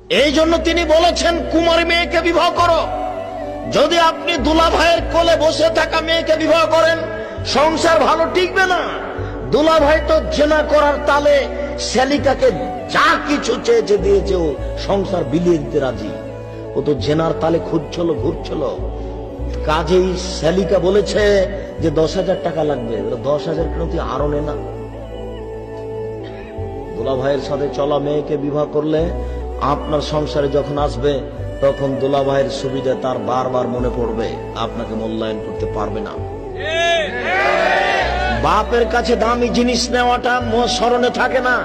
এই জন্য তিনি বলেছেন কুমারী মেয়েকে বিবাহ করো। যদি আপনি দুলা ভাইয়ের কোলে বসে থাকা মেয়েকে বিবাহ করেন, সংসার ভালো টিকবে না। দুলা ভাই তো জেনা করার তালে শ্যালিকাকে যা কিছু চেয়েছে দিয়েছে, ও সংসার বিলিয়ে দিতে রাজি। ও তো জেনার তালে খুঁজছিল, ঘুরছিল। কাজেই শ্যালিকা বলেছে যে 10,000 টাকা লাগবে। 10,000 কেন তুই আরো নে না। দুলা ভাইয়ের সাথে চলা মেয়েকে বিবাহ করলে আপনার সংসারে যখন আসবে, তখন দুলা ভাইয়ের সুবিধা তার বারবার মনে পড়বে, আপনাকে মূল্যায়ন করতে পারবে না। বাপের কাছে দামি জিনিস নেওয়াটা স্মরণে থাকে না।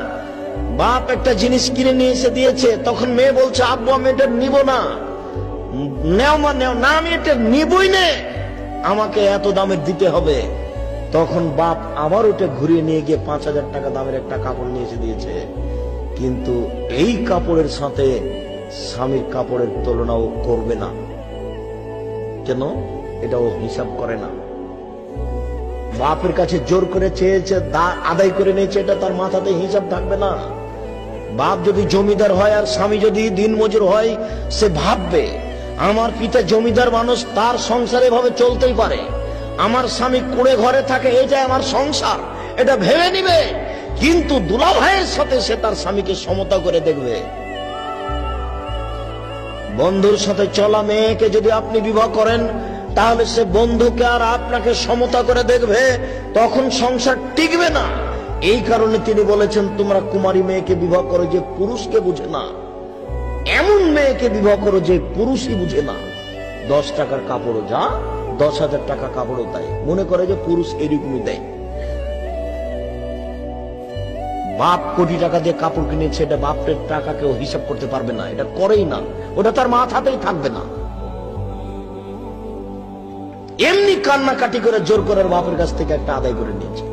বাপ একটা জিনিস কিনে নিয়ে এসে দিয়েছে, তখন মেয়ে বলছে আব্বু আমি এটা নিব না। নেও মা নেও না, আমি এটা নিবই না, আমাকে এত দামের দিতে হবে। তখন বাপ আবার ওটা ঘুরিয়ে নিয়ে গিয়ে 5,000 টাকা দামের একটা কাপড় নিয়ে এসে দিয়েছে, কিন্তু এই কাপড়ের সাথে স্বামীর কাপড়ের তুলনাও করবে না। কেন? এটাও হিসাব করে না। বাপের কাছে জোর করে চেয়েছে, আদায় করে নিয়েছে, এটা তার মাথাতে হিসাব থাকবে না। বাপ যদি জমিদার হয় আর স্বামী যদি দিনমজুর হয়, সে ভাববে আমার পিতা জমিদার মানুষ, তার সংসারে ভাবে চলতেই পারে। আমার স্বামী কুড়ে ঘরে থাকে, এটাই আমার সংসার, এটা ভেবে নিবে। কিন্তু দুলা ভাইয়ের সাথে সে তার স্বামীকে সমতা করে দেখবে। বন্ধুর সাথে চলা মেয়েকে যদি আপনি বিবাহ করেন, তাহলে সে বন্ধুকে আর আপনাকে সমতা করে দেখবে, তখন সংসার টিকবে না। এই কারণে তিনি বলেছেন তোমরা কুমারী মেয়েকে বিবাহ করো যে পুরুষকে বুঝে না, এমন মেয়েকে বিবাহ করো যে পুরুষই বুঝে না। 10 টাকার কাপড়ও যা, 10,000 টাকা কাপড়ও তাই, মনে করে যে পুরুষ এরকমই দেয়। বাপ কোটি টাকা দিয়ে কাপড় কিনেছে, এটা বাপের টাকা কেউ হিসাব করতে পারবে না, এটা করেই না, ওটা তার মাথাতেই থাকবে না। এমনি কান্নাকাটি করে জোর করে বাপের কাছ থেকে একটা আদায় করে নিয়েছে।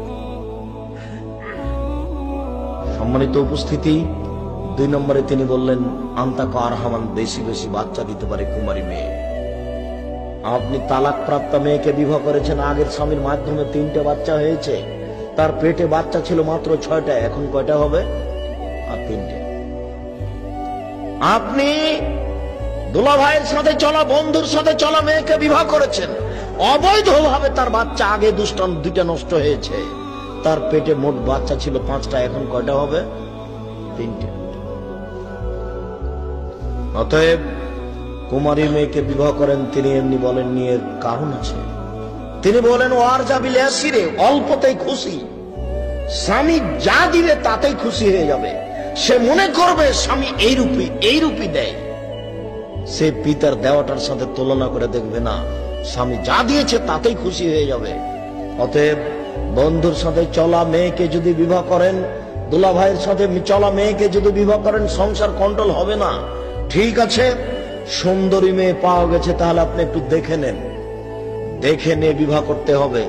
সম্মানিত উপস্থিতি, 2 নম্বরে তিনি বললেন আন্তাক আরহামান, বেশি বেশি বাচ্চা দিতে পারে কুমারী মেয়ে। আপনি তালাক প্রাপ্ত মেয়েকে বিবাহ করেছেন, আগের স্বামীর মাধ্যমে 3টে বাচ্চা হয়েছে, তার পেটে বাচ্চা ছিল মাত্র 6টা, এখন কয়টা হবে? আর 3টে। আপনি দুলা ভাইয়ের সাথে চলা, বন্ধুর সাথে চলা মেয়েকে বিবাহ করেছেন, অবৈধভাবে তার বাচ্চা আগে 2টা নষ্ট হয়েছে, তার পেটে মোট বাচ্চা ছিল 5টা, এখন কয়টা হবে? 3টে। অতএব কুমারী মেয়েকে বিবাহ করেন, তিনি এমনি বলেননি, এর কারণ আছে। তিনি বলেন ওয়ার যাবিল আসিরে, অল্পতেই খুশি। স্বামী যা দিবে তাতেই খুশি হয়ে যাবে। সে মনে করবে স্বামী এইরূপই দেয়, সে পিতার দেওয়াটার সাথে তুলনা করে দেখবে না, স্বামী যা দিয়েছে তাতেই খুশি হয়ে যাবে। অতএব বন্ধুর সাথে চলা মেয়েকে যদি বিবাহ করেন, দুলা ভাইয়ের সাথে চলা মেয়েকে যদি বিবাহ করেন, সংসার কন্ট্রোল হবে না। ঠিক আছে, সুন্দরী মেয়ে পাওয়া গেছে, তাহলে আপনি একটু দেখে নেন, দেখে নিয়ে বিবাহ করতে হবে।